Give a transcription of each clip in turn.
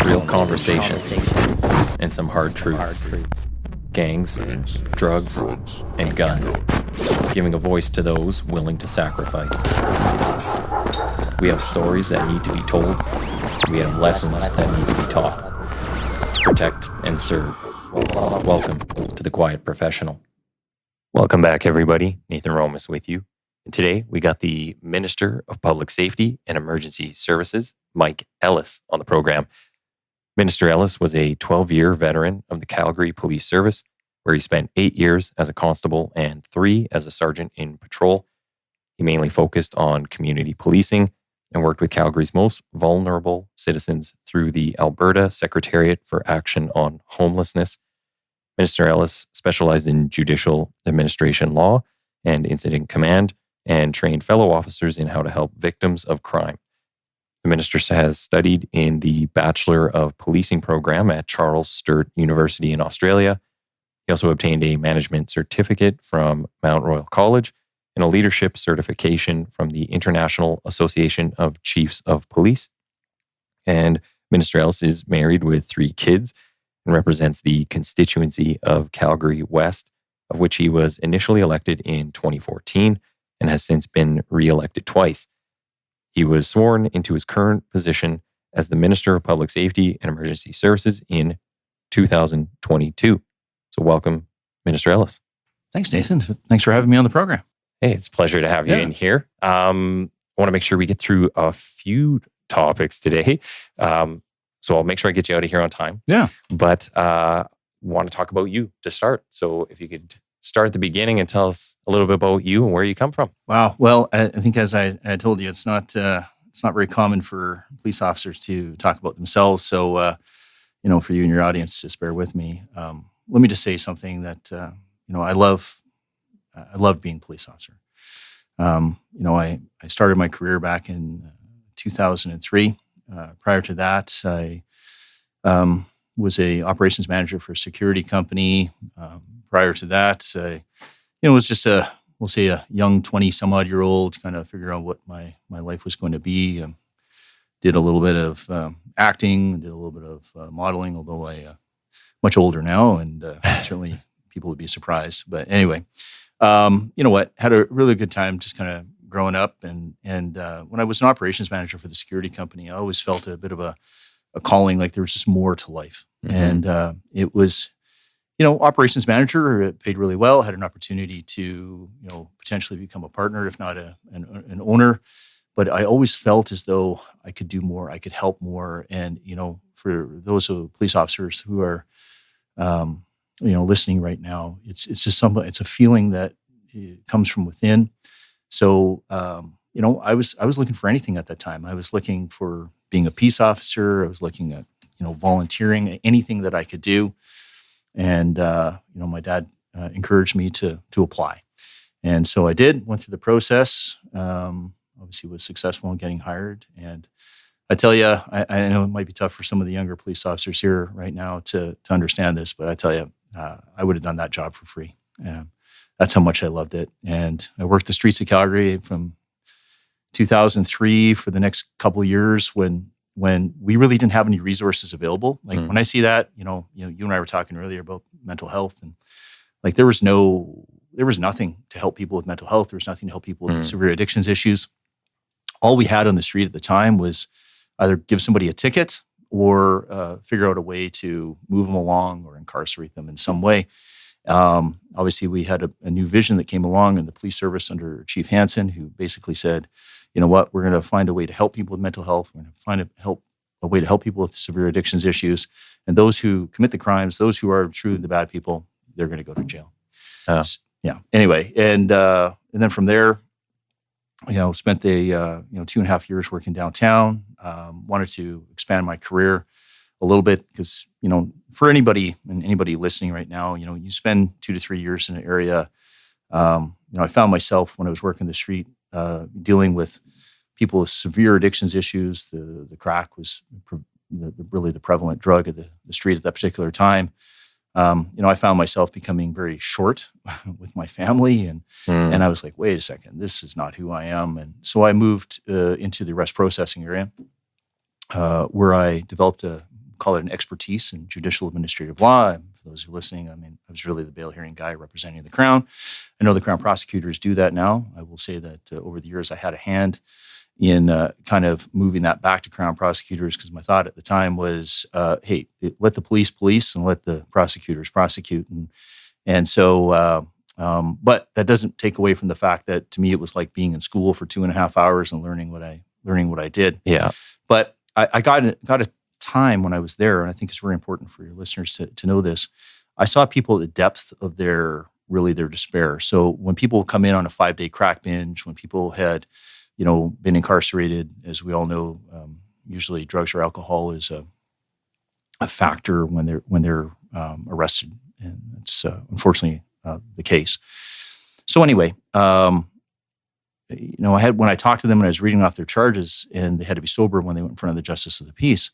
real conversation, and some hard truths. Gangs, drugs, and guns. Giving a voice to those willing to sacrifice. We have stories that need to be told. We have lessons that need to be taught. Protect and serve. Welcome to The Quiet Professional. Welcome back, everybody. Nathan Romas with you. And today we got the Minister of Public Safety and Emergency Services, Mike Ellis, on the program. Minister Ellis was a 12-year veteran of the Calgary Police Service, where he spent 8 years as a constable and 3 as a sergeant in patrol. He mainly focused on community policing and worked with Calgary's most vulnerable citizens through the Alberta Secretariat for Action on Homelessness. Minister Ellis specialized in judicial administration law and incident command and trained fellow officers in how to help victims of crime. The minister has studied in the Bachelor of Policing program at Charles Sturt University in Australia. He also obtained a management certificate from Mount Royal College and a leadership certification from the International Association of Chiefs of Police. And Minister Ellis is married with 3 kids and represents the constituency of Calgary West, of which he was initially elected in 2014 and has since been re-elected twice. He was sworn into his current position as the Minister of Public Safety and Emergency Services in 2022. So welcome, Minister Ellis. Thanks, Nathan. Thanks for having me on the program. Hey, it's a pleasure to have you in here. I want to make sure we get through a few topics today. So I'll make sure I get you out of here on time. Yeah. But want to talk about you to start. So if you could start at the beginning and tell us a little bit about you and where you come from. Wow. Well, I think as I told you, it's not very common for police officers to talk about themselves. So, for you and your audience, just bear with me. Let me just say something that, I love being a police officer. I started my career back in 2003. Prior to that, I was a operations manager for a security company. Prior to that, I was just a young 20-some-odd-year-old kind of figuring out what my life was going to be. Did a little bit of acting, did a little bit of modeling, although I much older now, and certainly people would be surprised. But anyway, you know what? Had a really good time just kind of growing up. And when I was an operations manager for the security company, I always felt a bit of a calling, like there was just more to life. Mm-hmm. And it was, operations manager, it paid really well, had an opportunity to, potentially become a partner, if not an owner. But I always felt as though I could do more, I could help more. And, for those police officers who are, listening right now, it's just it's a feeling that comes from within. So, I was looking for anything at that time. I was looking for being a peace officer. I was looking at, volunteering, anything that I could do. And, my dad encouraged me to apply. And so I did, went through the process, obviously was successful in getting hired. And I tell you, I know it might be tough for some of the younger police officers here right now to understand this, but I tell you, I would have done that job for free. That's how much I loved it. And I worked the streets of Calgary from 2003 for the next couple of years when we really didn't have any resources available. Like when I see that, you and I were talking earlier about mental health, and like there was nothing to help people with mental health. There was nothing to help people with severe addictions issues. All we had on the street at the time was either give somebody a ticket or figure out a way to move them along or incarcerate them in some way. Obviously, we had a new vision that came along in the police service under Chief Hansen, who basically said, you know what, we're going to find a way to help people with mental health. We're going to find a way to help people with severe addictions issues. And those who commit the crimes, those who are truly the bad people, they're going to go to jail. Anyway, and then from there, spent the 2.5 years working downtown. Wanted to expand my career a little bit because, for anybody listening right now, you spend 2 to 3 years in an area. I found myself when I was working the street, dealing with people with severe addictions issues. The crack was really the prevalent drug of the street at that particular time. I found myself becoming very short with my family, and I was like, wait a second, this is not who I am. And so I moved into the arrest processing area, where I developed call it an expertise in judicial administrative law. And for those who are listening, I mean, I was really the bail hearing guy representing the Crown. I know the Crown prosecutors do that now. I will say that over the years, I had a hand in kind of moving that back to Crown prosecutors, because my thought at the time was, hey, let the police and let the prosecutors prosecute. And so, but that doesn't take away from the fact that to me, it was like being in school for 2.5 hours and learning what I did. Yeah. But I got a time when I was there, and I think it's very important for your listeners to know this. I saw people at the depth of their despair. So when people come in on a 5-day crack binge, when people had, been incarcerated, as we all know, usually drugs or alcohol is a factor when they're arrested, and it's unfortunately the case. So anyway, when I talked to them and I was reading off their charges, and they had to be sober when they went in front of the Justice of the Peace.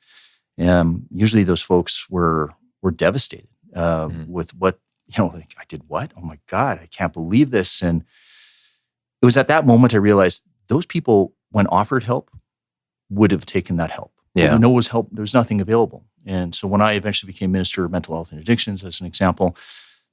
Usually those folks were devastated with what, like, I did what? Oh my God, I can't believe this. And it was at that moment I realized those people, when offered help, would have taken that help. Yeah. No was help. There was nothing available. And so when I eventually became Minister of Mental Health and Addictions, as an example,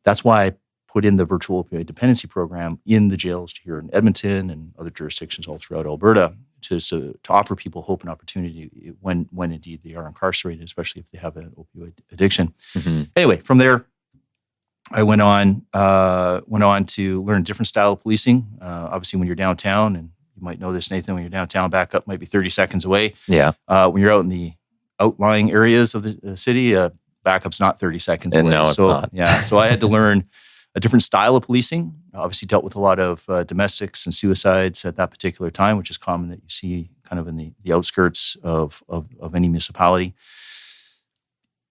that's why I put in the virtual opioid dependency program in the jails here in Edmonton and other jurisdictions all throughout Alberta to offer people hope and opportunity when indeed they are incarcerated, especially if they have an opioid addiction. Mm-hmm. Anyway, from there, I went on to learn a different style of policing. Obviously, when you're downtown, and you might know this, Nathan, when you're downtown, backup might be 30 seconds away. Yeah. When you're out in the outlying areas of the city, backup's not 30 seconds away. No, it's not. Yeah, so I had to learn a different style of policing. Obviously dealt with a lot of domestics and suicides at that particular time, which is common that you see kind of in the outskirts of any municipality.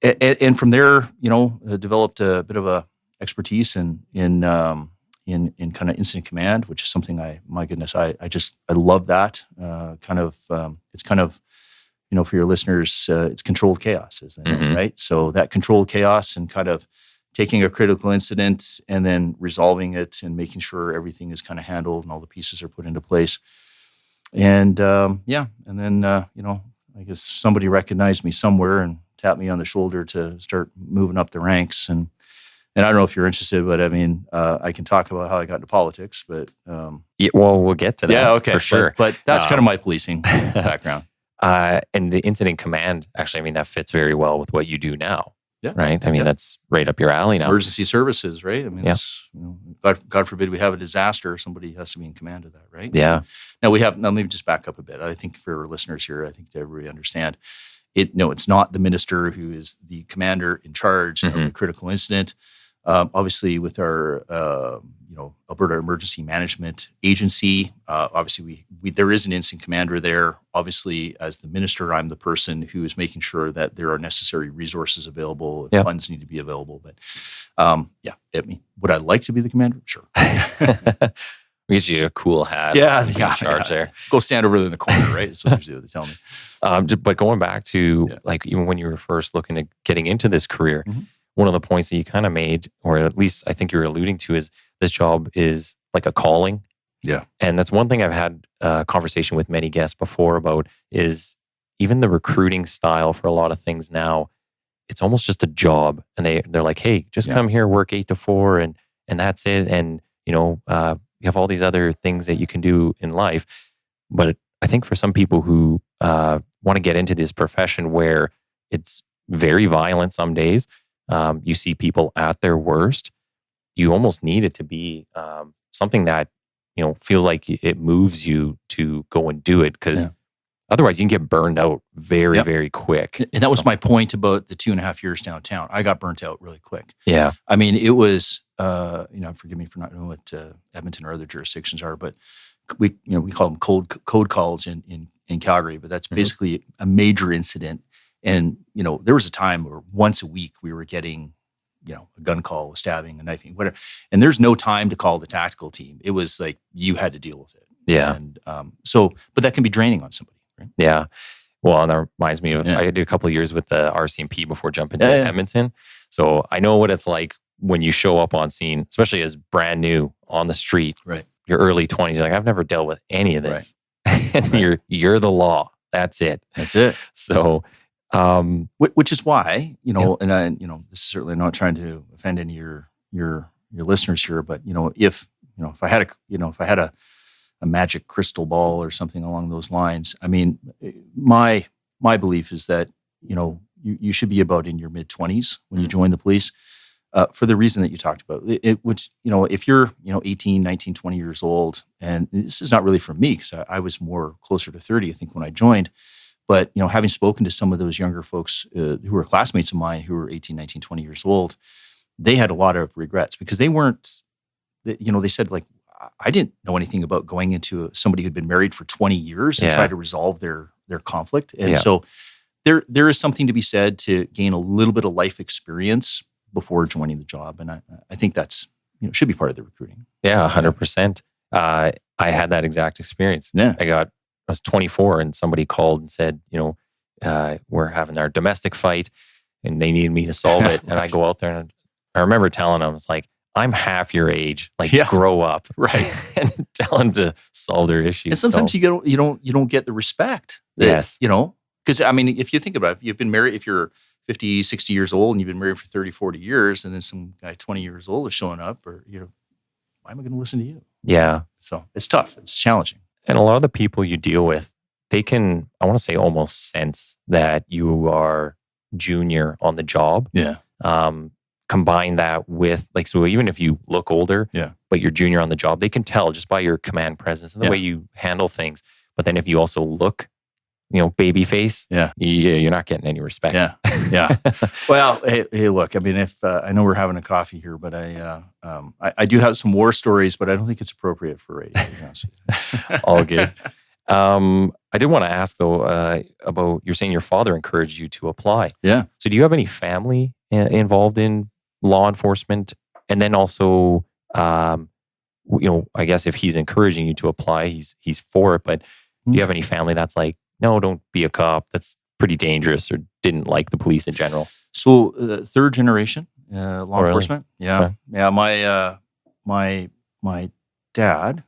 And from there, developed a bit of a expertise in kind of incident command, which is something I love that. It's kind of, for your listeners, it's controlled chaos, isn't it? Mm-hmm. Right? So that controlled chaos and kind of taking a critical incident and then resolving it and making sure everything is kind of handled and all the pieces are put into place. And and then I guess somebody recognized me somewhere and tapped me on the shoulder to start moving up the ranks. And I don't know if you're interested, but I mean, I can talk about how I got into politics, but yeah, well, we'll get to that. Yeah, okay, for sure. But that's kind of my policing background. And the incident command, actually, I mean, that fits very well with what you do now. Yeah. Right. I mean, that's right up your alley now. Emergency services, right? I mean, Yeah. it's, God forbid we have a disaster, somebody has to be in command of that, right? Yeah. Now let me just back up a bit. I think for our listeners here, I think everybody understand it's not the minister who is the commander in charge of the critical incident. Obviously, with our Alberta Emergency Management Agency, obviously there is an incident commander there. Obviously, as the minister, I'm the person who is making sure that there are necessary resources available if funds need to be available. But would I like to be the commander? Sure. We get you a cool hat. Yeah, in charge there. Go stand over there in the corner, right? That's what they tell me. But going back to like even when you were first looking at getting into this career. Mm-hmm. One of the points that you kind of made, or at least I think you were alluding to, is this job is like a calling. Yeah. And that's one thing I've had a conversation with many guests before about is even the recruiting style for a lot of things now, it's almost just a job. And they're like, hey, just come here, work 8 to 4 and that's it. And, you have all these other things that you can do in life. But I think for some people who want to get into this profession where it's very violent some days, you see people at their worst, you almost need it to be something that, feels like it moves you to go and do it, because otherwise you can get burned out very, very quick. And that was my point about the 2.5 years downtown. I got burnt out really quick. Yeah. I mean, it was, forgive me for not knowing what Edmonton or other jurisdictions are, but we call them code calls in Calgary, but that's basically a major incident. And, there was a time where once a week we were getting, a gun call, a stabbing, a knifing, whatever. And there's no time to call the tactical team. It was like you had to deal with it. Yeah. And but that can be draining on somebody, right? Yeah. Well, and that reminds me of, I did a couple of years with the RCMP before jumping to Edmonton. So I know what it's like when you show up on scene, especially as brand new on the street. Right. Your early 20s, you're like, I've never dealt with any of this. Right. And you're the law. That's it. That's it. So Which is why, and I, this is certainly not trying to offend any of your listeners here, but if I had a magic crystal ball or something along those lines, I mean, my belief is that you should be about in your mid-20s when you join the police, for the reason that you talked about. Which if you're 18, 19, 20 years old, and this is not really for me because I was more closer to 30, I think, when I joined. But, having spoken to some of those younger folks who were classmates of mine who were 18, 19, 20 years old, they had a lot of regrets because they weren't, they said, like, I didn't know anything about going into somebody who'd been married for 20 years and try to resolve their conflict. And so there is something to be said to gain a little bit of life experience before joining the job. And I think that's, should be part of the recruiting. Yeah, 100%. I had that exact experience. Yeah. I was 24 and somebody called and said, we're having our domestic fight and they needed me to solve it. And I go out there and I remember telling them, it's like, I'm half your age, grow up. Right. And tell them to solve their issues. And sometimes you don't get the respect. Yes. Because I mean, if you think about it, if you've been married, if you're 50, 60 years old and you've been married for 30, 40 years, and then some guy 20 years old is showing up, or, why am I going to listen to you? Yeah. So it's tough. It's challenging. And a lot of the people you deal with, they can, I want to say, almost sense that you are junior on the job. Yeah. Combine that with, so even if you look older, but you're junior on the job, they can tell just by your command presence and the way you handle things. But then if you also look, baby face, you're not getting any respect. Yeah. Well, hey, look, I mean, if I know we're having a coffee here, but I do have some war stories, but I don't think it's appropriate for radio. All good. I did want to ask though, about, you're saying your father encouraged you to apply. Yeah. So do you have any family involved in law enforcement? And then also, I guess if he's encouraging you to apply, he's for it, but do you have any family that's like, no, don't be a cop, that's pretty dangerous, or didn't like the police in general? So third generation law enforcement. Yeah. Okay. Yeah. My dad,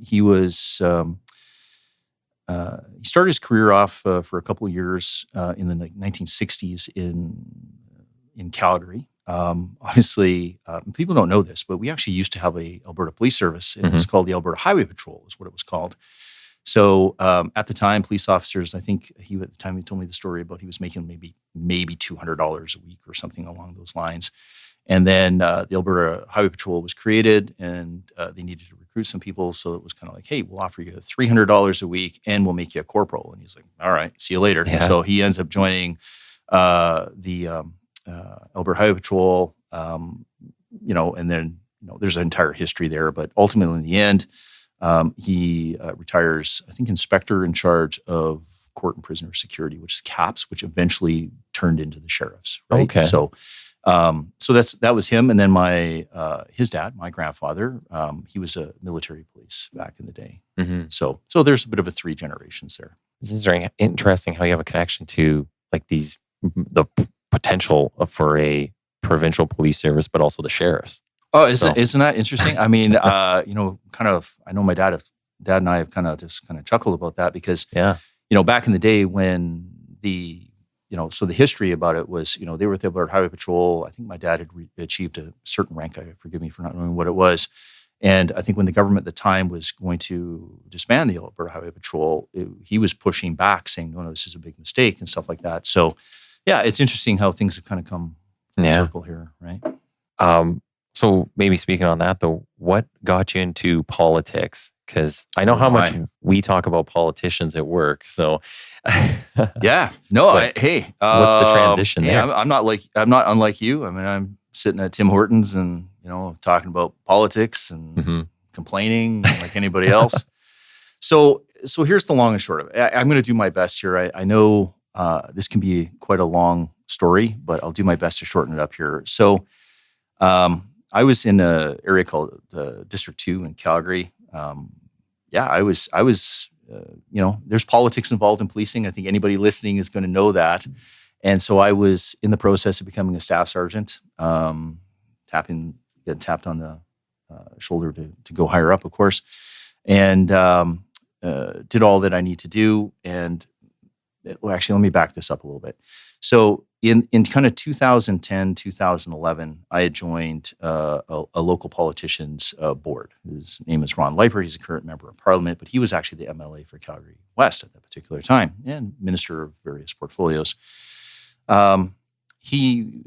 he was, he started his career off for a couple of years in the 1960s in Calgary. Obviously, people don't know this, but we actually used to have a Alberta Police Service, and it's called the Alberta Highway Patrol, is what it was called. So at the time, police officers, I think at the time he told me the story about he was making maybe $200 a week or something along those lines. And then the Alberta Highway Patrol was created, and they needed to recruit some people. So it was kind of like, hey, we'll offer you $300 a week, and we'll make you a corporal. And he's like, all right, see you later. Yeah. So he ends up joining the Alberta Highway Patrol, and then there's an entire history there. But ultimately, in the end, he retires, I think, inspector in charge of court and prisoner security, which is CAPS, which eventually turned into the sheriffs. Right? Okay. So that was him. And then his dad, my grandfather, he was a military police back in the day. Mm-hmm. So there's a bit of a 3 generations there. This is very interesting how you have a connection to the potential for a provincial police service, but also the sheriffs. Oh, isn't that interesting? I mean, I know my dad and I have kind of chuckled about that because, back in the day when so the history about it was, they were with the Alberta Highway Patrol. I think my dad had achieved a certain rank. Forgive me for not knowing what it was. And I think when the government at the time was going to disband the Alberta Highway Patrol, he was pushing back, saying, no, this is a big mistake and stuff like that. So, yeah, it's interesting how things have kind of come full circle here, right? So maybe speaking on that though, what got you into politics? Because I know how much we talk about politicians at work. So yeah, no, what's the transition there? I'm not unlike you. I mean, I'm sitting at Tim Hortons and talking about politics and complaining like anybody else. So here's the long and short of it. I'm going to do my best here. I know this can be quite a long story, but I'll do my best to shorten it up here. So. I was in an area called District 2 in Calgary. I was there's politics involved in policing. I think anybody listening is going to know that. And so I was in the process of becoming a staff sergeant, getting tapped on the shoulder to go higher up, of course, and did all that I need to do. And well, actually, let me back this up a little bit. So in kind of 2010, 2011, I had joined a local politician's board. His name is Ron Leiper. He's a current member of parliament, but he was actually the MLA for Calgary West at that particular time and minister of various portfolios. He,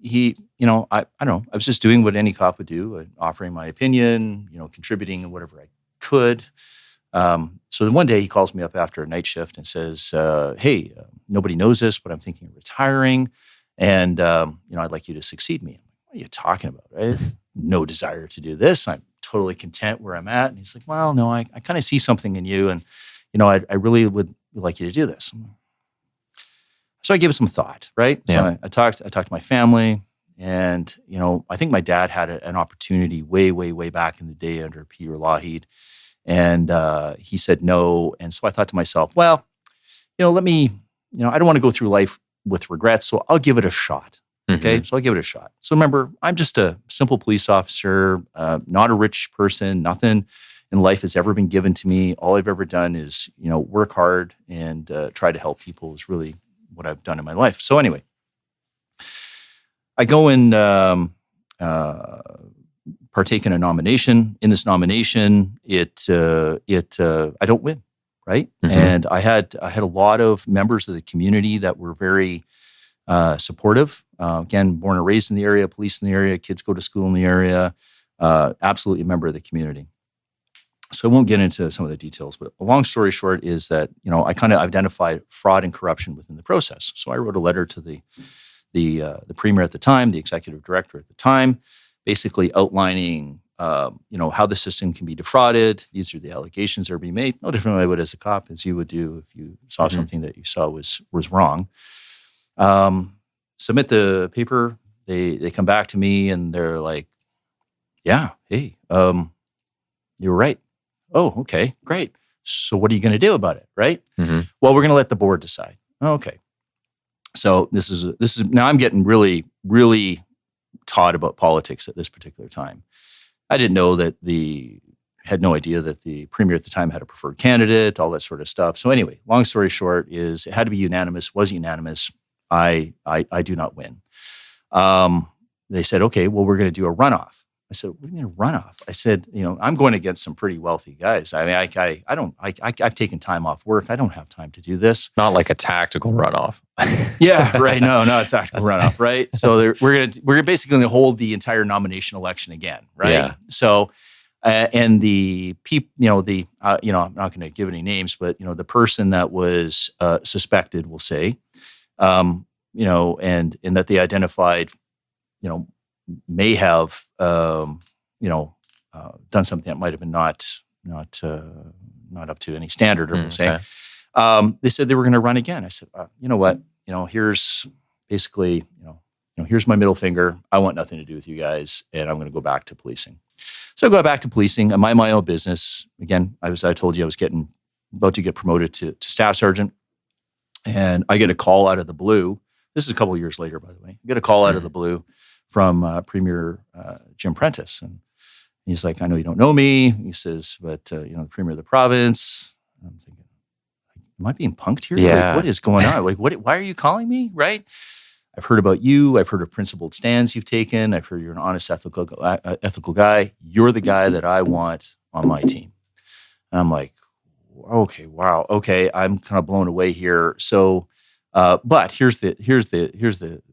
I don't know. I was just doing what any cop would do, offering my opinion, contributing in whatever I could. So then one day he calls me up after a night shift and says, hey, nobody knows this, but I'm thinking of retiring. And, I'd like you to succeed me. I'm like, what are you talking about? I have no desire to do this. I'm totally content where I'm at. And he's like, well, no, I kind of see something in you. And, I really would like you to do this. So I gave it some thought, right? Yeah. So I talked to my family. And, I think my dad had an opportunity way, way, way back in the day under Peter Lougheed. And he said no. And so I thought to myself, well, let me, I don't want to go through life with regrets, so I'll give it a shot. Okay. So I'll give it a shot. So remember, I'm just a simple police officer, not a rich person. Nothing in life has ever been given to me. All I've ever done is, work hard and try to help people is really what I've done in my life. So anyway, I go and partake in a nomination. In this nomination, I don't win, right? And I had a lot of members of the community that were very supportive. Again, born and raised in the area, police in the area, kids go to school in the area. Absolutely a member of the community. So I won't get into some of the details, but a long story short is that I kind of identified fraud and corruption within the process. So I wrote a letter to the premier at the time, the executive director at the time, basically outlining, how the system can be defrauded. These are the allegations that are being made. No different than I would as a cop, as you would do if you saw something that you saw was wrong. Submit the paper. They come back to me and they're like, yeah, hey, you were right. Oh, okay, great. So what are you going to do about it, right? Well, we're going to let the board decide. Okay. So this is now I'm getting really, really taught about politics at this particular time. I didn't know had no idea that the premier at the time had a preferred candidate, all that sort of stuff. So anyway, long story short is it had to be unanimous, was unanimous. I do not win. They said, okay, well, we're going to do a runoff. I said, what do you mean a runoff? I said, I'm going against some pretty wealthy guys. I mean, I've taken time off work. I don't have time to do this. Not like a tactical runoff. Yeah, right. No, it's tactical runoff, right? So we're basically going to hold the entire nomination election again, right? Yeah. So, and the people, I'm not going to give any names, but the person that was suspected, we'll say, and that they identified, may have, done something that might have been not up to any standard, or we'll say. They said they were going to run again. I said, you know what? Here's basically, here's my middle finger. I want nothing to do with you guys, and I'm going to go back to policing. So I go back to policing. I mind my own business. Again, I told you I was about to get promoted to staff sergeant, and I get a call out of the blue. This is a couple of years later, by the way. I get a call out of the blue from Premier Jim Prentice. And he's like, I know you don't know me. He says, but, the Premier of the province. I'm thinking, am I being punked here? Yeah. Like, what is going on? Like, why are you calling me, right? I've heard about you. I've heard of principled stands you've taken. I've heard you're an honest, ethical guy. You're the guy that I want on my team. And I'm like, okay, wow. Okay, I'm kind of blown away here. So, but here's the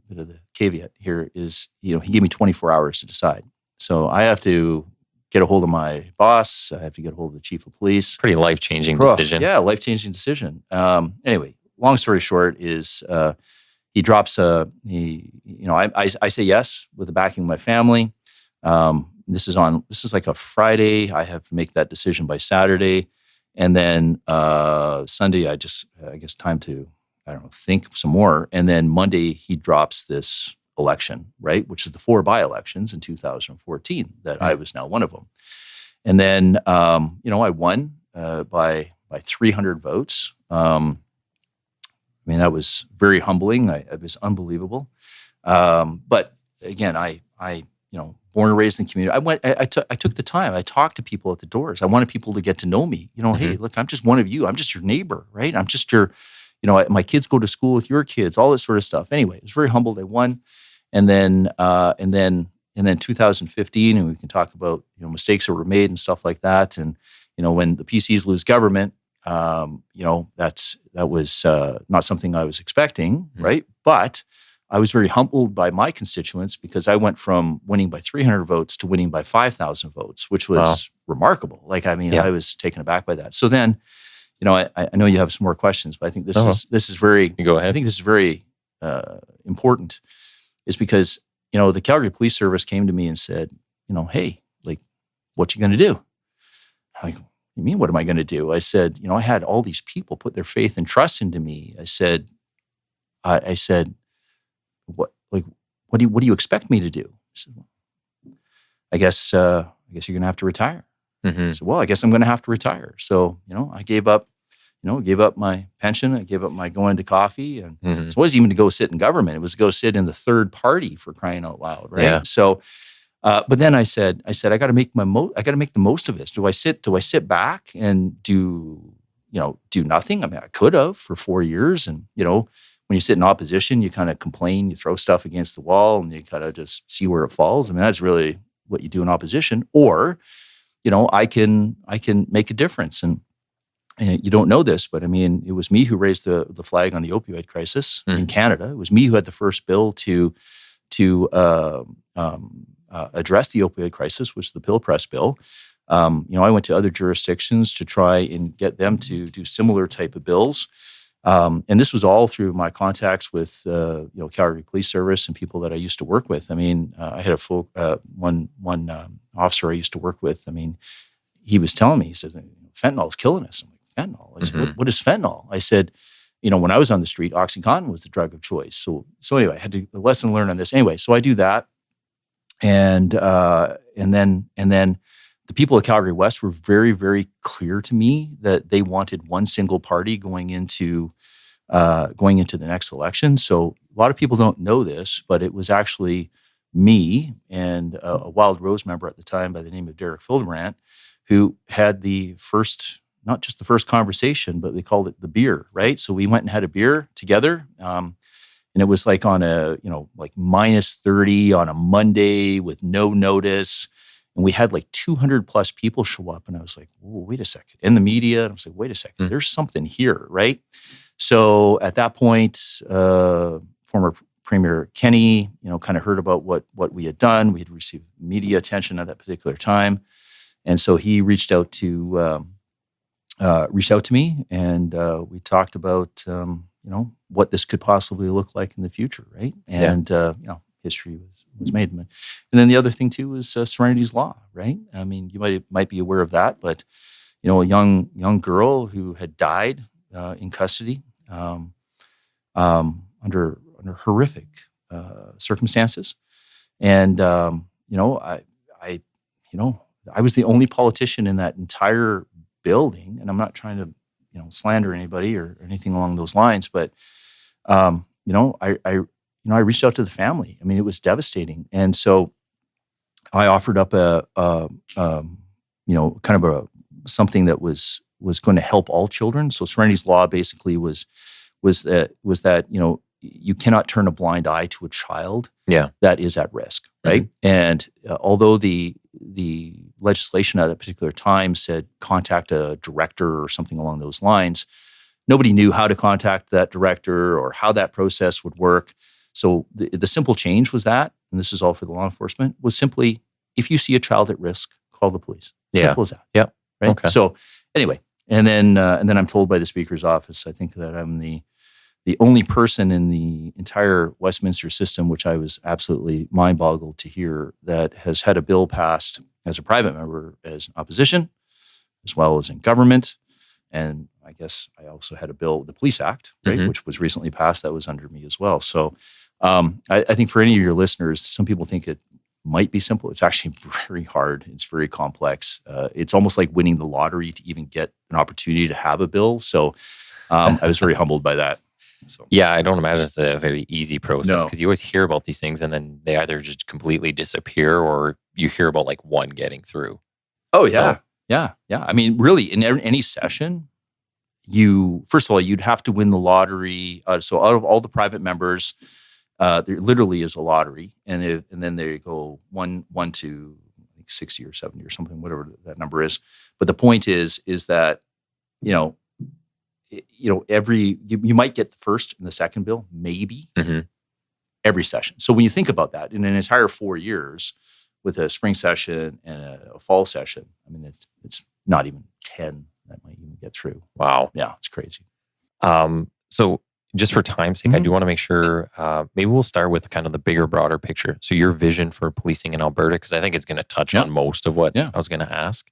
bit of the caveat here is, he gave me 24 hours to decide. So I have to get a hold of my boss. I have to get a hold of the chief of police. Pretty life-changing decision. Yeah, life-changing decision. Anyway, long story short is he drops I say yes with the backing of my family. This is like a Friday. I have to make that decision by Saturday. And then Sunday, I guess time to, think some more. And then Monday, he drops this election, right? Which is the 4 by-elections in 2014 that I was now one of them. And then, I won by 300 votes. That was very humbling. It was unbelievable. But again, I born and raised in the community. I took the time. I talked to people at the doors. I wanted people to get to know me. Hey, look, I'm just one of you. I'm just your neighbor, right? I'm just your, my kids go to school with your kids, all this sort of stuff. Anyway, I was very humbled. I won. And then 2015, and we can talk about, mistakes that were made and stuff like that. And, when the PCs lose government, that was not something I was expecting, right? But I was very humbled by my constituents because I went from winning by 300 votes to winning by 5,000 votes, which was remarkable. I was taken aback by that. So then, I know you have some more questions, but I think this is very. You go ahead. I think this is very important, is because the Calgary Police Service came to me and said, hey, what you going to do? I'm like, what do you mean, what am I going to do? I said, I had all these people put their faith and trust into me. I said, what do you expect me to do? I said, well, I guess you're going to have to retire. I said, well, I guess I'm going to have to retire. So, I gave up my pension. I gave up my going to coffee. And so it wasn't even to go sit in government. It was to go sit in the third party, for crying out loud. Right. Yeah. So, but then I said, I got to make I got to make the most of this. Do I sit back and do nothing? I mean, I could have for 4 years. And, when you sit in opposition, you kind of complain, you throw stuff against the wall, and you kind of just see where it falls. I mean, that's really what you do in opposition. Or, I can make a difference. And you don't know this, but I mean, it was me who raised the flag on the opioid crisis in Canada. It was me who had the first bill to address the opioid crisis, which is the pill press bill. I went to other jurisdictions to try and get them to do similar type of bills. And this was all through my contacts with, Calgary Police Service and people that I used to work with. I mean, I had one officer I used to work with. I mean, he was telling me, he said, fentanyl is killing us. I'm like, fentanyl? I said, what is fentanyl? I said, when I was on the street, OxyContin was the drug of choice. So anyway, I had a lesson learned on this. Anyway, so I do that. And then the people of Calgary West were very, very clear to me that they wanted one single party going into the next election. So a lot of people don't know this, but it was actually me and a Wild Rose member at the time by the name of Derek Fildebrand, who had not just the first conversation, but they called it the beer, right? So we went and had a beer together. And it was like on a, minus 30 on a Monday with no notice. And we had 200 plus people show up. And I was like, whoa, wait a second. And the media, and I was like, wait a second, there's something here, right? So at that point, former Premier Kenny, kind of heard about what we had done. We had received media attention at that particular time. And so he reached out to me, and we talked about, what this could possibly look like in the future, right? And, history was made. And then the other thing too was Serenity's Law, right? I mean, you might be aware of that, but a young girl who had died in custody under horrific circumstances, and I was the only politician in that entire building, and I'm not trying to slander anybody or anything along those lines, but I reached out to the family. I mean, it was devastating. And so I offered up something that was going to help all children. So Serenity's Law basically was that, you cannot turn a blind eye to a child that is at risk, right? And although the legislation at that particular time said contact a director or something along those lines, nobody knew how to contact that director or how that process would work. So the simple change was that, and this is all for the law enforcement, was simply, if you see a child at risk, call the police. Simple as that. Yeah. Right. Okay. So anyway, and then I'm told by the Speaker's office, I think that I'm the only person in the entire Westminster system, which I was absolutely mind-boggled to hear, that has had a bill passed as a private member as opposition, as well as in government. And I guess I also had a bill, the Police Act, right, which was recently passed, that was under me as well. So I think for any of your listeners, some people think it might be simple. It's actually very hard. It's very complex. It's almost like winning the lottery to even get an opportunity to have a bill. So I was very humbled by that. So. Yeah, I don't imagine it's a very easy process because you always hear about these things and then they either just completely disappear or you hear about one getting through. Oh, yeah. Yeah. I mean, really, in any session, first of all, you'd have to win the lottery. So out of all the private members, there literally is a lottery, and then there you go, one to like 60 or 70 or something, whatever that number is. But the point is that you might get the first and the second bill, maybe every session. So when you think about that, in an entire 4 years, with a spring session and a fall session, I mean, it's not even 10 that might even get through. Wow. Yeah, it's crazy. So just for time's sake, I do want to make sure, maybe we'll start with kind of the bigger, broader picture. So your vision for policing in Alberta, because I think it's going to touch on most of what I was going to ask.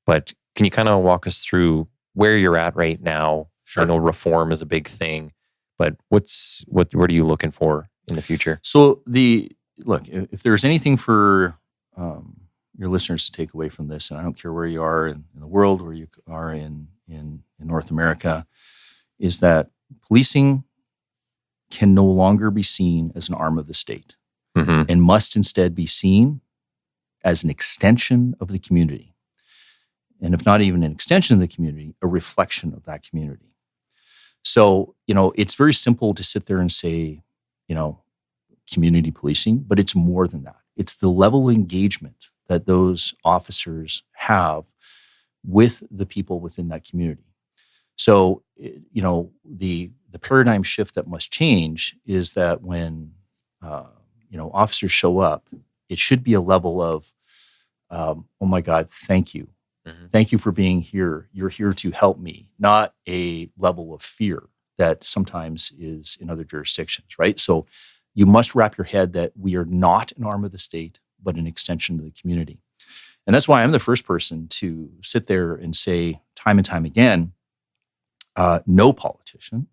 But can you kind of walk us through where you're at right now? Sure. I know reform is a big thing, but what are you looking for in the future? So look, if there's anything for your listeners to take away from this, and I don't care where you are in the world, where you are in North America, is that policing can no longer be seen as an arm of the state and must instead be seen as an extension of the community. And if not even an extension of the community, a reflection of that community. So, it's very simple to sit there and say, community policing, but it's more than that. It's the level of engagement that those officers have with the people within that community. So, the paradigm shift that must change is that when, officers show up, it should be a level of, oh my God, thank you. Thank you for being here. You're here to help me, not a level of fear that sometimes is in other jurisdictions, right? So you must wrap your head that we are not an arm of the state, but an extension of the community. And that's why I'm the first person to sit there and say time and time again, no politician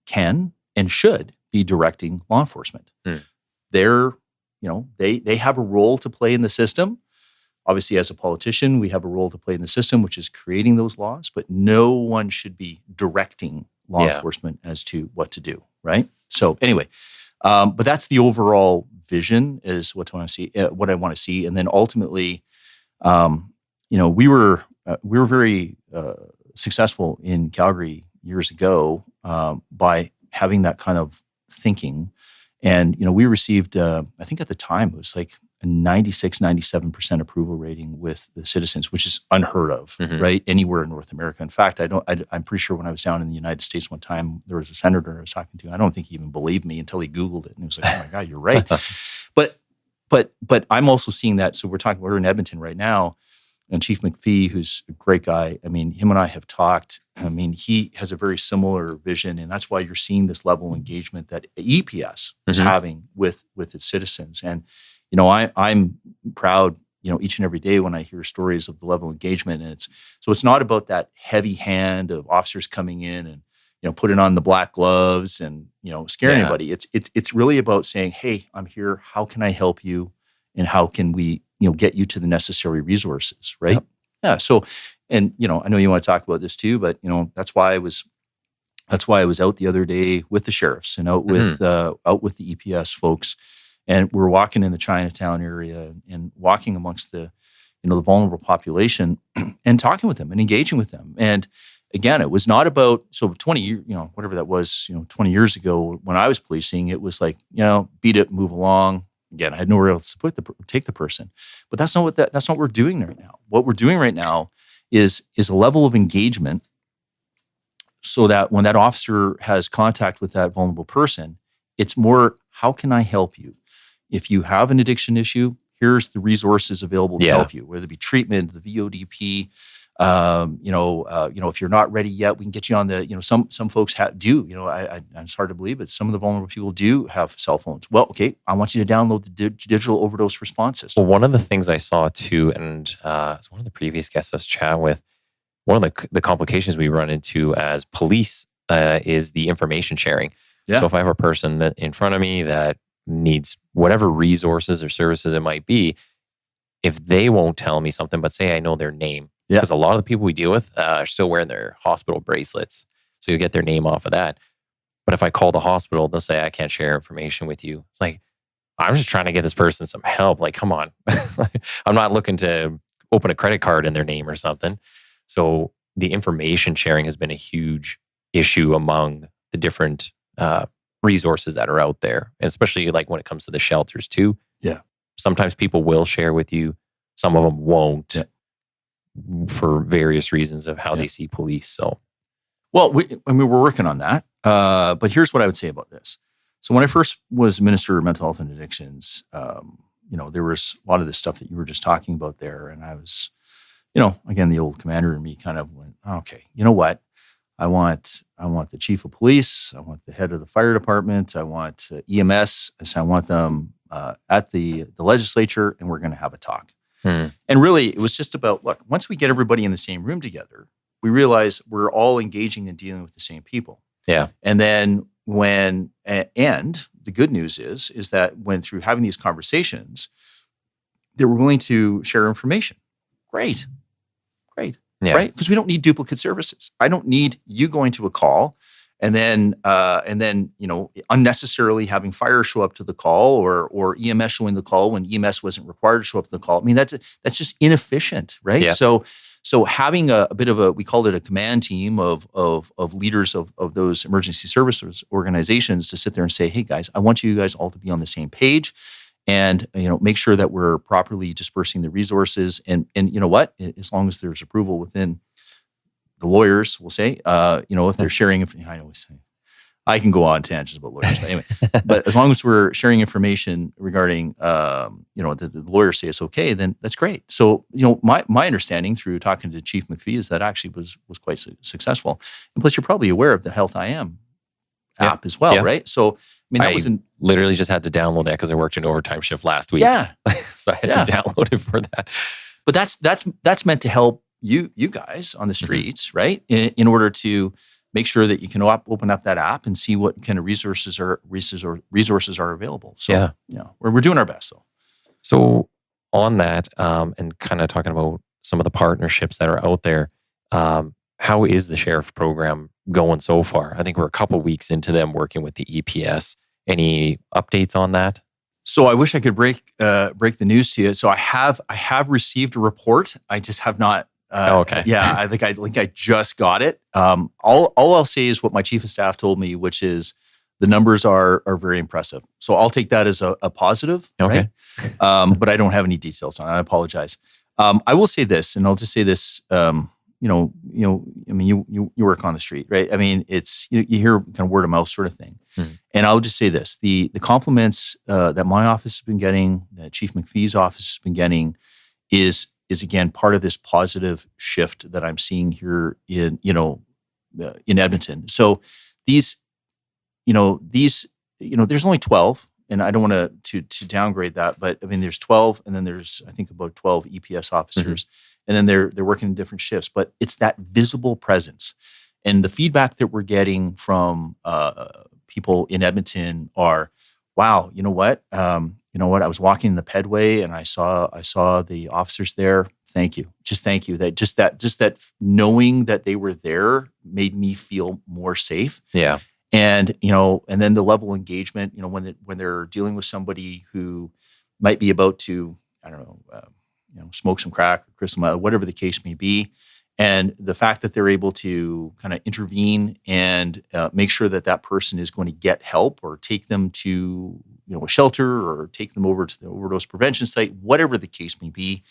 can and should be directing law enforcement. They're, they have a role to play in the system. Obviously, as a politician, we have a role to play in the system, which is creating those laws, but no one should be directing law enforcement as to what to do, right? So anyway, but that's the overall vision, is what I want to see. And then ultimately, we were very successful in Calgary years ago by having that kind of thinking. And, we received, I think at the time, it was like a 97% approval rating with the citizens, which is unheard of, right? Anywhere in North America. In fact, I'm pretty sure when I was down in the United States one time, there was a senator I was talking to. I don't think he even believed me until he Googled it. And he was like, oh my God, you're right. But I'm also seeing that. So we're in Edmonton right now, and Chief McPhee, who's a great guy, I mean, him and I have talked. I mean, he has a very similar vision, and that's why you're seeing this level of engagement that EPS is having with its citizens. And, I'm proud, each and every day when I hear stories of the level of engagement. And it's not about that heavy hand of officers coming in and, putting on the black gloves and, scaring anybody. It's really about saying, hey, I'm here. How can I help you? And how can we, get you to the necessary resources, right? Yep. Yeah. So, and, I know you want to talk about this too, but, that's why I was out the other day with the sheriffs and out with the EPS folks. And we're walking in the Chinatown area and walking amongst the vulnerable population and talking with them and engaging with them. And again, it was not about, so 20 years, whatever that was, 20 years ago when I was policing, it was like, beat it, move along. Again, I had nowhere else to take the person. But that's not what we're doing right now. What we're doing right now is a level of engagement so that when that officer has contact with that vulnerable person, it's more, how can I help you? If you have an addiction issue, here's the resources available to help you, whether it be treatment, the VODP. If you're not ready yet, we can get you on the, some folks do, it's hard to believe, but some of the vulnerable people do have cell phones. Well, okay, I want you to download the digital overdose response system. Well, one of the things I saw too, and it's one of the previous guests I was chatting with, one of the complications we run into as police is the information sharing. Yeah. So if I have a person that in front of me that needs whatever resources or services it might be, if they won't tell me something, but say I know their name, because a lot of the people we deal with are still wearing their hospital bracelets. So you get their name off of that. But if I call the hospital, they'll say, I can't share information with you. It's like, I'm just trying to get this person some help. Like, come on. I'm not looking to open a credit card in their name or something. So the information sharing has been a huge issue among the different resources that are out there, and especially like when it comes to the shelters too. Yeah. Sometimes people will share with you, some of them won't, for various reasons of how they see police. So, well, we're working on that. But here's what I would say about this. So when I first was Minister of Mental Health and Addictions, there was a lot of the stuff that you were just talking about there. And I was, again, the old commander in me kind of went, okay, you know what? I want the chief of police. I want the head of the fire department. I want EMS. I want them at the legislature, and we're going to have a talk. And really, it was just about, look, once we get everybody in the same room together, we realize we're all engaging and dealing with the same people. Yeah. And then and the good news is that when through having these conversations, they were willing to share information. Great. Yeah. Right? Because we don't need duplicate services. I don't need you going to a call and then unnecessarily having fire show up to the call or EMS showing the call when EMS wasn't required to show up to the call. I mean, that's just inefficient, right? Yeah. So having a bit of we called it a command team of leaders of those emergency services organizations to sit there and say, hey guys, I want you guys all to be on the same page. And make sure that we're properly dispersing the resources, and you know what, as long as there's approval within the lawyers, we'll say, if they're sharing. I always say, I can go on tangents about lawyers, but anyway. But as long as we're sharing information regarding, the lawyers say it's okay, then that's great. So my understanding through talking to Chief McPhee is that actually was quite successful. And plus, you're probably aware of the Health IM app as well, right? So. I mean, that wasn't literally just had to download that because I worked an overtime shift last week. Yeah, so I had to download it for that. But that's meant to help you guys on the streets, right? In order to make sure that you can open up that app and see what kind of resources are available. So we're doing our best though. So on that, and kind of talking about some of the partnerships that are out there, how is the sheriff program going so far? I think we're a couple weeks into them working with the EPS. Any updates on that? So I wish I could break the news to you. So I have received a report. I just have not. Okay. Yeah, I think I just got it. All I'll say is what my chief of staff told me, which is the numbers are very impressive. So I'll take that as a positive. Okay. Right? But I don't have any details on it. I apologize. I will say this, and I'll just say this. I mean, you work on the street, right? I mean, it's you hear kind of word of mouth sort of thing. And I'll just say this: the compliments that my office has been getting, that Chief McPhee's office has been getting, is again part of this positive shift that I'm seeing here in Edmonton. So these there's only 12. And I don't want to downgrade that, but I mean, there's 12, and then there's I think about 12 EPS officers, and then they're working in different shifts. But it's that visible presence, and the feedback that we're getting from people in Edmonton are, wow, you know what? I was walking in the pedway and I saw the officers there. Thank you, just thank you. That knowing that they were there made me feel more safe. Yeah. And and then the level of engagement, when they're dealing with somebody who might be about to, I don't know, smoke some crack or crystal meth, whatever the case may be, and the fact that they're able to kind of intervene and make sure that person is going to get help, or take them to a shelter, or take them over to the overdose prevention site, whatever the case may be,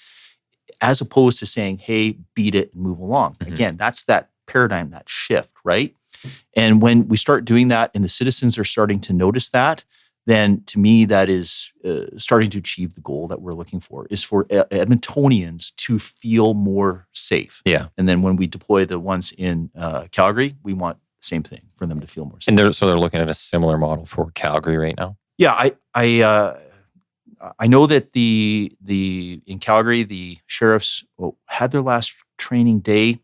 as opposed to saying, "Hey, beat it and move along." Again, that's that paradigm, that shift, right? And when we start doing that and the citizens are starting to notice that, then to me, that is starting to achieve the goal that we're looking for, is for Edmontonians to feel more safe. Yeah. And then when we deploy the ones in Calgary, we want the same thing, for them to feel more safe. And they're looking at a similar model for Calgary right now? Yeah, I know that in Calgary, the sheriffs had their last training day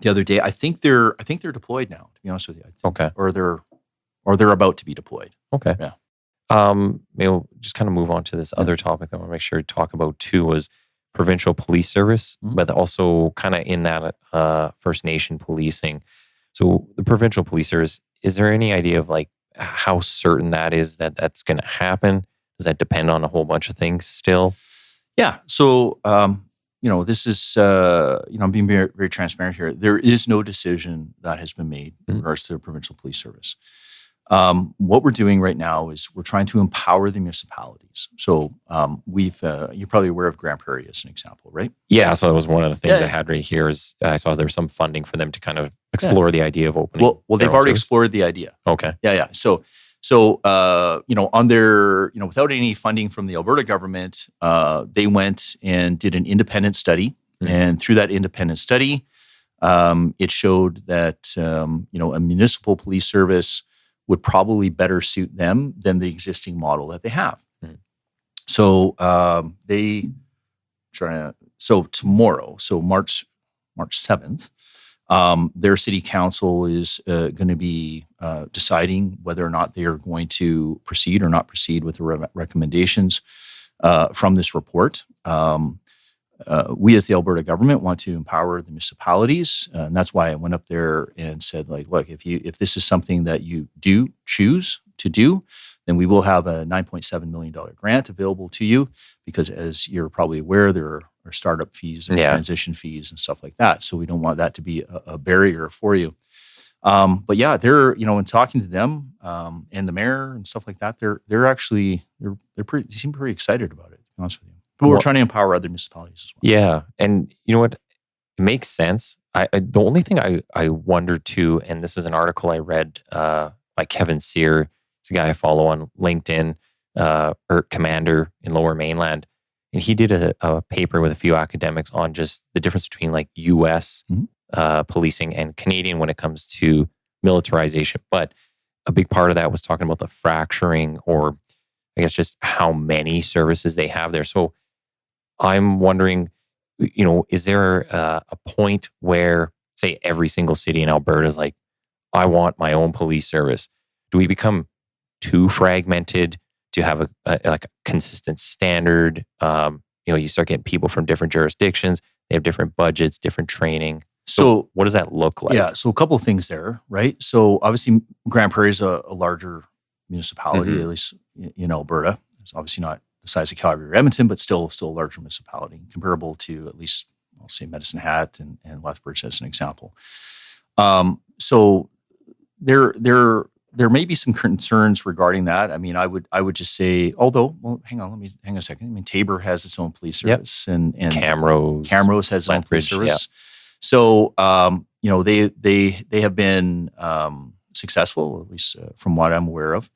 the other day. I think they're deployed now, to be honest with you. Okay. Or they're about to be deployed. Okay. Yeah. Maybe just kind of move on to this other topic that I want to make sure to talk about too, was Provincial Police Service, but also kind of in that First Nation policing. So the Provincial Police Service, is there any idea of like how certain that is that that's going to happen? Does that depend on a whole bunch of things still? Yeah. So this is, I'm being very, very transparent here. There is no decision that has been made in regards to the Provincial Police Service. What we're doing right now is we're trying to empower the municipalities. So you're probably aware of Grand Prairie as an example, right? Yeah, so that was one of the things I had right here is I saw there was some funding for them to kind of explore the idea of opening. Well, they've already explored the idea. Okay. Yeah. So on their, without any funding from the Alberta government, they went and did an independent study. And through that independent study, it showed that, a municipal police service would probably better suit them than the existing model that they have. So tomorrow, so March 7th, their city council is going to be deciding whether or not they are going to proceed or not proceed with the recommendations from this report. We as the Alberta government want to empower the municipalities, and that's why I went up there and said, look, if this is something that you do choose to do, then we will have a $9.7 million grant available to you, because as you're probably aware, there are startup fees and transition fees and stuff like that. So we don't want that to be a barrier for you. But yeah, they're, in talking to them and the mayor and stuff like that, they seem pretty excited about it, to be honest with you. But we're trying to empower other municipalities as well. Yeah. And you know what? It makes sense. The only thing I wonder too, and this is an article I read by Kevin Sear, it's a guy I follow on LinkedIn, commander in Lower Mainland. And he did a paper with a few academics on just the difference between like U.S. Policing and Canadian when it comes to militarization. But a big part of that was talking about the fracturing, or I guess just how many services they have there. So I'm wondering, is there a point where, say, every single city in Alberta is like, I want my own police service? Do we become too fragmented to have a consistent standard? You start getting people from different jurisdictions. They have different budgets, different training. So what does that look like? Yeah, so a couple of things there, right? So obviously, Grand Prairie is a larger municipality, at least in Alberta. It's obviously not the size of Calgary or Edmonton, but still a larger municipality, comparable to at least, I'll say, Medicine Hat and Lethbridge as an example. So there may be some concerns regarding that. I mean, I would just say, hang on a second. I mean, Tabor has its own police service, and Camrose has its own police service. So they have been successful, at least from what I'm aware of.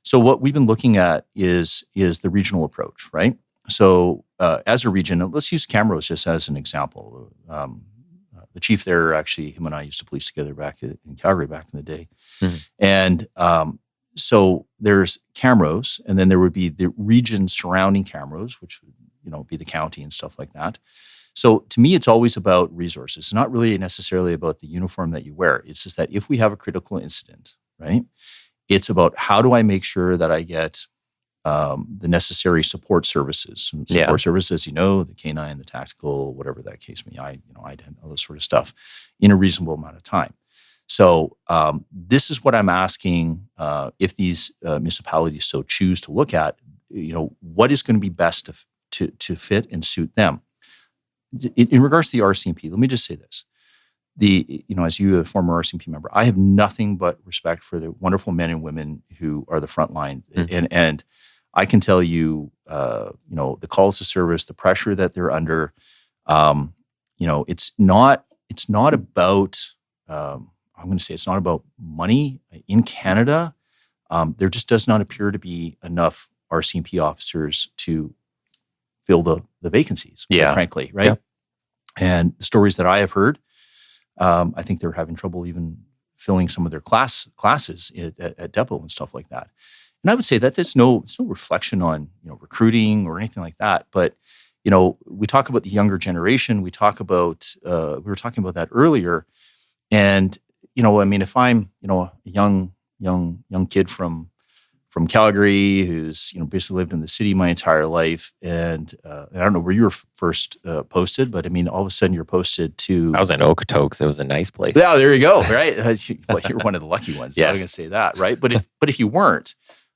So what we've been looking at is the regional approach, right? So as a region, let's use Camrose just as an example. The chief there, actually, him and I used to police together back in Calgary back in the day. And so there's Camrose, and then there would be the region surrounding Camrose, which would be the county and stuff like that. So to me, it's always about resources. It's not really necessarily about the uniform that you wear. It's just that if we have a critical incident, right, it's about how do I make sure that I get the necessary support services. Services, the canine, the tactical, whatever that case may be, ident, all this sort of stuff, in a reasonable amount of time. So this is what I'm asking if these municipalities so choose to look at, what is going to be best to fit and suit them. In regards to the RCMP, let me just say this. As you, a former RCMP member, I have nothing but respect for the wonderful men and women who are the front line. And I can tell you, the calls to service, the pressure that they're under, it's not about, I'm going to say it's not about money. In Canada, there just does not appear to be enough RCMP officers to fill the vacancies, quite frankly, right? Yeah. And the stories that I have heard, I think they're having trouble even filling some of their classes at depot and stuff like that. And I would say that it's no reflection on recruiting or anything like that. But we talk about the younger generation. We talk about we were talking about that earlier. And if I'm a young kid from Calgary who's basically lived in the city my entire life, and I don't know where you were first posted, but all of a sudden you're posted to. I was in Okotoks. It was a nice place. Yeah, there you go. Right, well, you're one of the lucky ones. Yes. So I'm going to say that, right? But if you weren't,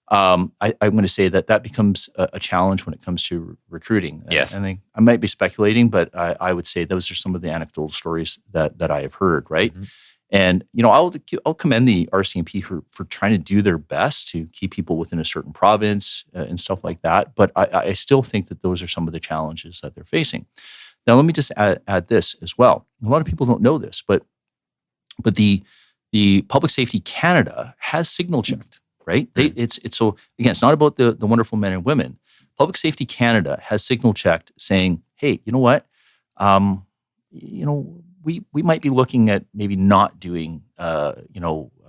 I'm going to say that becomes a challenge when it comes to recruiting. Yes. And I might be speculating, but I would say those are some of the anecdotal stories that I have heard, right? Mm-hmm. And, I'll commend the RCMP for trying to do their best to keep people within a certain province and stuff like that. But I still think that those are some of the challenges that they're facing. Now, let me just add this as well. A lot of people don't know this, but the Public Safety Canada has signal checked, right? It's so again, it's not about the wonderful men and women. Public Safety Canada has signal checked, saying, "Hey, you know what? We might be looking at maybe not doing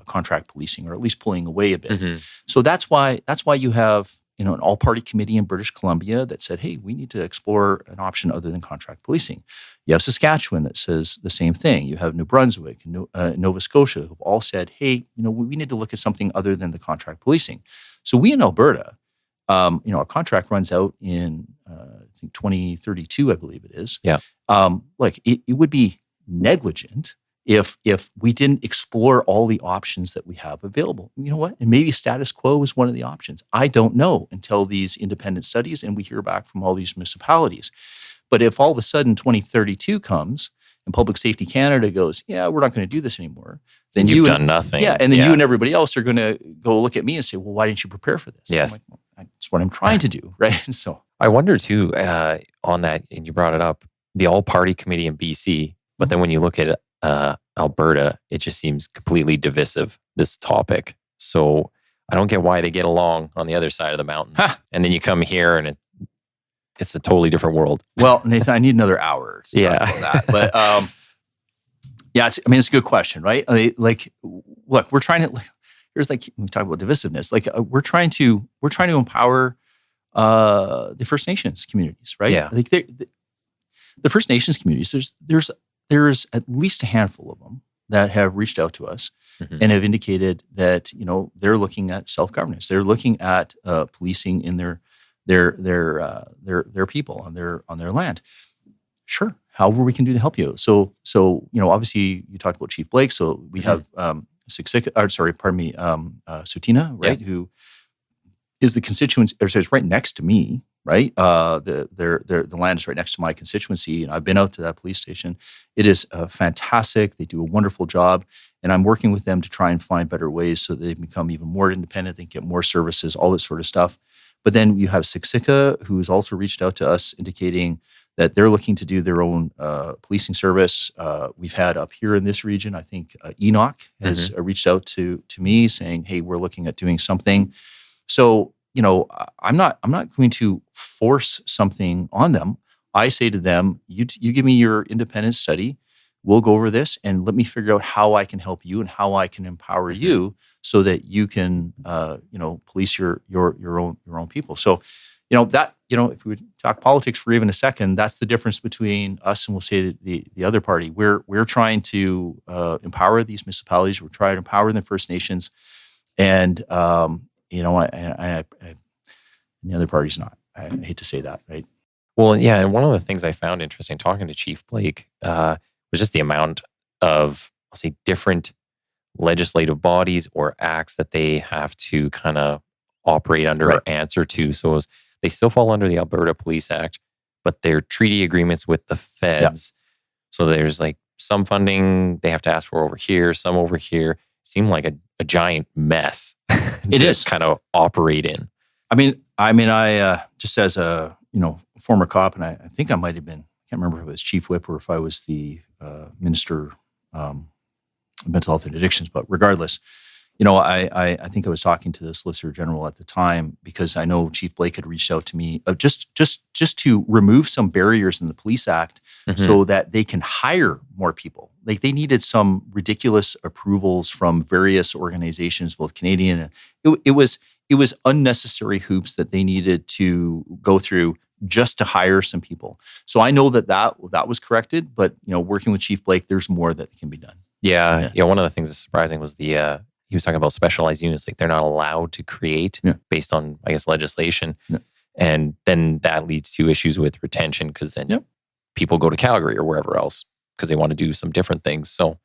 contract policing, or at least pulling away a bit." Mm-hmm. So that's why you have an all-party committee in British Columbia that said, "Hey, we need to explore an option other than contract policing." You have Saskatchewan that says the same thing. You have New Brunswick and Nova Scotia who've all said, "Hey, we need to look at something other than the contract policing." So we in Alberta, our contract runs out in I think 2032, I believe it is. Yeah. It would be negligent if we didn't explore all the options that we have available. You know what? And maybe status quo is one of the options. I don't know until these independent studies and we hear back from all these municipalities. But if all of a sudden 2032 comes and Public Safety Canada goes, "Yeah, we're not going to do this anymore," then you've done nothing. Yeah, and then you and everybody else are going to go look at me and say, "Well, why didn't you prepare for this?" Yes. I'm like, "Well, that's what I'm trying to do," right? So I wonder too, on that, and you brought it up, the all-party committee in BC, but then when you look at Alberta, it just seems completely divisive, this topic. So I don't get why they get along on the other side of the mountains. And then you come here and it's a totally different world. Well, Nathan, I need another hour to talk about that. But it's a good question, right? Look, we're trying to, here's when we talk about divisiveness, we're trying to empower the First Nations communities, right? Yeah. The First Nations communities, there's at least a handful of them that have reached out to us and have indicated that they're looking at self-governance. They're looking at policing in their people on their land. Sure, however we can do to help you. So obviously you talked about Chief Blake. So we have Sutina, right, who is the constituency, or it's right next to me, right? The land is right next to my constituency, and I've been out to that police station. It is fantastic. They do a wonderful job, and I'm working with them to try and find better ways so that they become even more independent. They get more services, all this sort of stuff. But then you have Siksika, who has also reached out to us, indicating that they're looking to do their own policing service. We've had up here in this region, I think Enoch has reached out to me saying, "Hey, we're looking at doing something." So, I'm not going to force something on them. I say to them, you give me your independent study, we'll go over this and let me figure out how I can help you and how I can empower you so that you can, police your own people. So, if we would talk politics for even a second, that's the difference between us and we'll say the other party. We're trying to empower these municipalities. We're trying to empower the First Nations, and and the other party's not. I hate to say that, right? Well, yeah, and one of the things I found interesting talking to Chief Blake was just the amount of, I'll say, different legislative bodies or acts that they have to kind of operate under or answer to. So they still fall under the Alberta Police Act, but they're treaty agreements with the feds. Yeah. So there's some funding they have to ask for over here, some over here. It seemed like a giant mess. It is kind of operate in. I just as a former cop, and I think I might have been, I can't remember if it was Chief Whip or if I was the Minister of Mental Health and Addictions, but regardless, I think I was talking to the Solicitor General at the time because I know Chief Blake had reached out to me just to remove some barriers in the Police Act so that they can hire more people. They needed some ridiculous approvals from various organizations, both Canadian and it was unnecessary hoops that they needed to go through just to hire some people. So I know that was corrected, but working with Chief Blake, there's more that can be done. Yeah. One of the things that's surprising was he was talking about specialized units, they're not allowed to create based on, I guess, legislation. Yeah. And then that leads to issues with retention because then people go to Calgary or wherever else because they want to do some different things. So,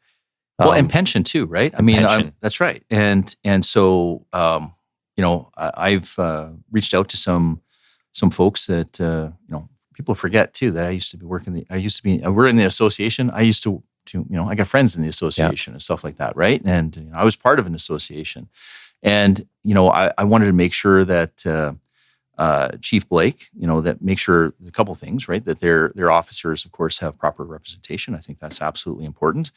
and pension too, right? That's right. And so, I've reached out to some folks that people forget too that I used to be working. We're in the association. I used to I got friends in the association and stuff like that, right? And I was part of an association, and I wanted to make sure that Chief Blake, that make sure a couple things, right? That their officers, of course, have proper representation. I think that's absolutely important.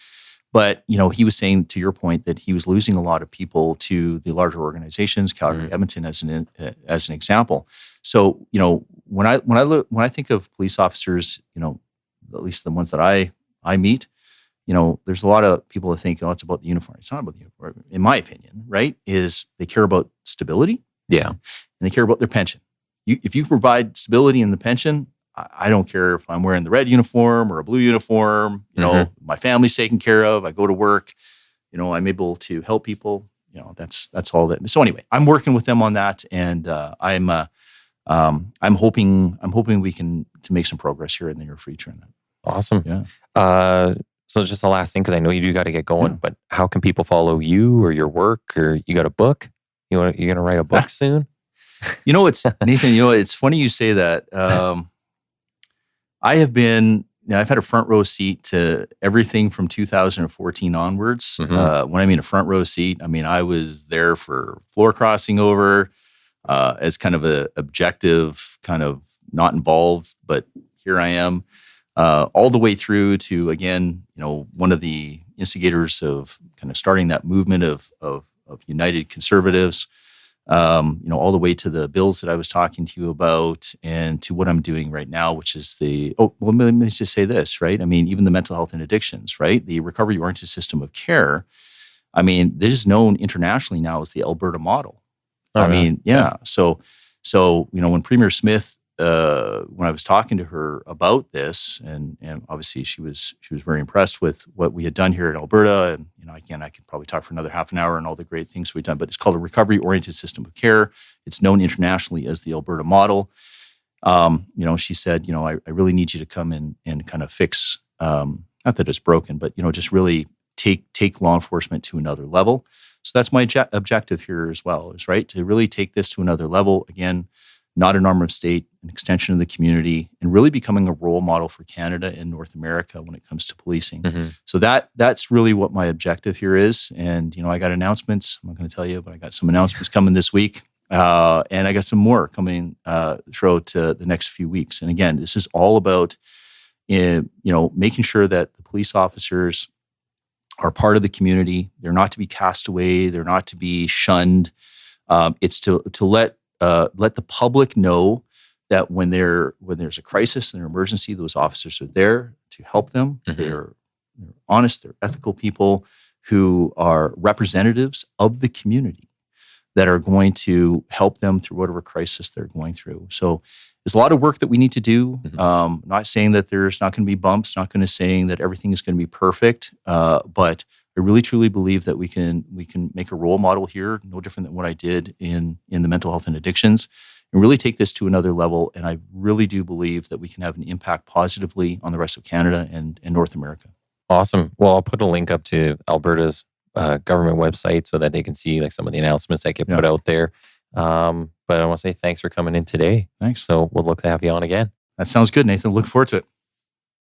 But he was saying, to your point, that he was losing a lot of people to the larger organizations, Calgary, Edmonton, as an example. So when I think of police officers, at least the ones that I meet, there's a lot of people that think, oh, it's about the uniform. It's not about the uniform, in my opinion. Right? Is they care about stability, yeah, and they care about their pension. If you provide stability in the pension, I don't care if I'm wearing the red uniform or a blue uniform. My family's taken care of. I go to work. I'm able to help people. That's all that. So anyway, I'm working with them on that, and I'm hoping we can to make some progress here in the near future. On that. Awesome. Yeah. So just the last thing, because I know you do got to get going. But how can people follow you or your work? Or you got a book? You're going to write a book soon? It's Nathan. It's funny you say that. I've had a front row seat to everything from 2014 onwards. When I mean a front row seat, I was there for floor crossing over as kind of a objective, kind of not involved, but here I am, all the way through to, again, one of the instigators of kind of starting that movement of United Conservatives. All the way to the bills that I was talking to you about, and to what I'm doing right now, which is let me just say this, right? Even the mental health and addictions, right? The recovery-oriented system of care. This is known internationally now as the Alberta model. Yeah. So when Premier Smith, when I was talking to her about this, and obviously she was very impressed with what we had done here in Alberta, and again, I could probably talk for another half an hour on all the great things we've done, but it's called a recovery-oriented system of care. It's known internationally as the Alberta model. She said, I really need you to come in and kind of fix, not that it's broken, but just really take law enforcement to another level. So that's my objective here as well, is right to really take this to another level. Again, not an arm of state, an extension of the community, and really becoming a role model for Canada and North America when it comes to policing. So that's really what my objective here is. And, I got announcements. I'm not going to tell you, but I got some announcements coming this week. And I got some more coming throughout the next few weeks. And again, this is all about, making sure that the police officers are part of the community. They're not to be cast away. They're not to be shunned. It's to let the public know that when there's a crisis and an emergency, those officers are there to help them. They're honest, they're ethical people who are representatives of the community that are going to help them through whatever crisis they're going through. So there's a lot of work that we need to do. Not saying that there's not going to be bumps, not going to saying that everything is going to be perfect, but I really truly believe that we can make a role model here, no different than what I did in the mental health and addictions, and really take this to another level. And I really do believe that we can have an impact positively on the rest of Canada and North America. Awesome. Well, I'll put a link up to Alberta's government website so that they can see some of the announcements that get put out there. But I want to say thanks for coming in today. Thanks. So we'll look to have you on again. That sounds good, Nathan. Look forward to it.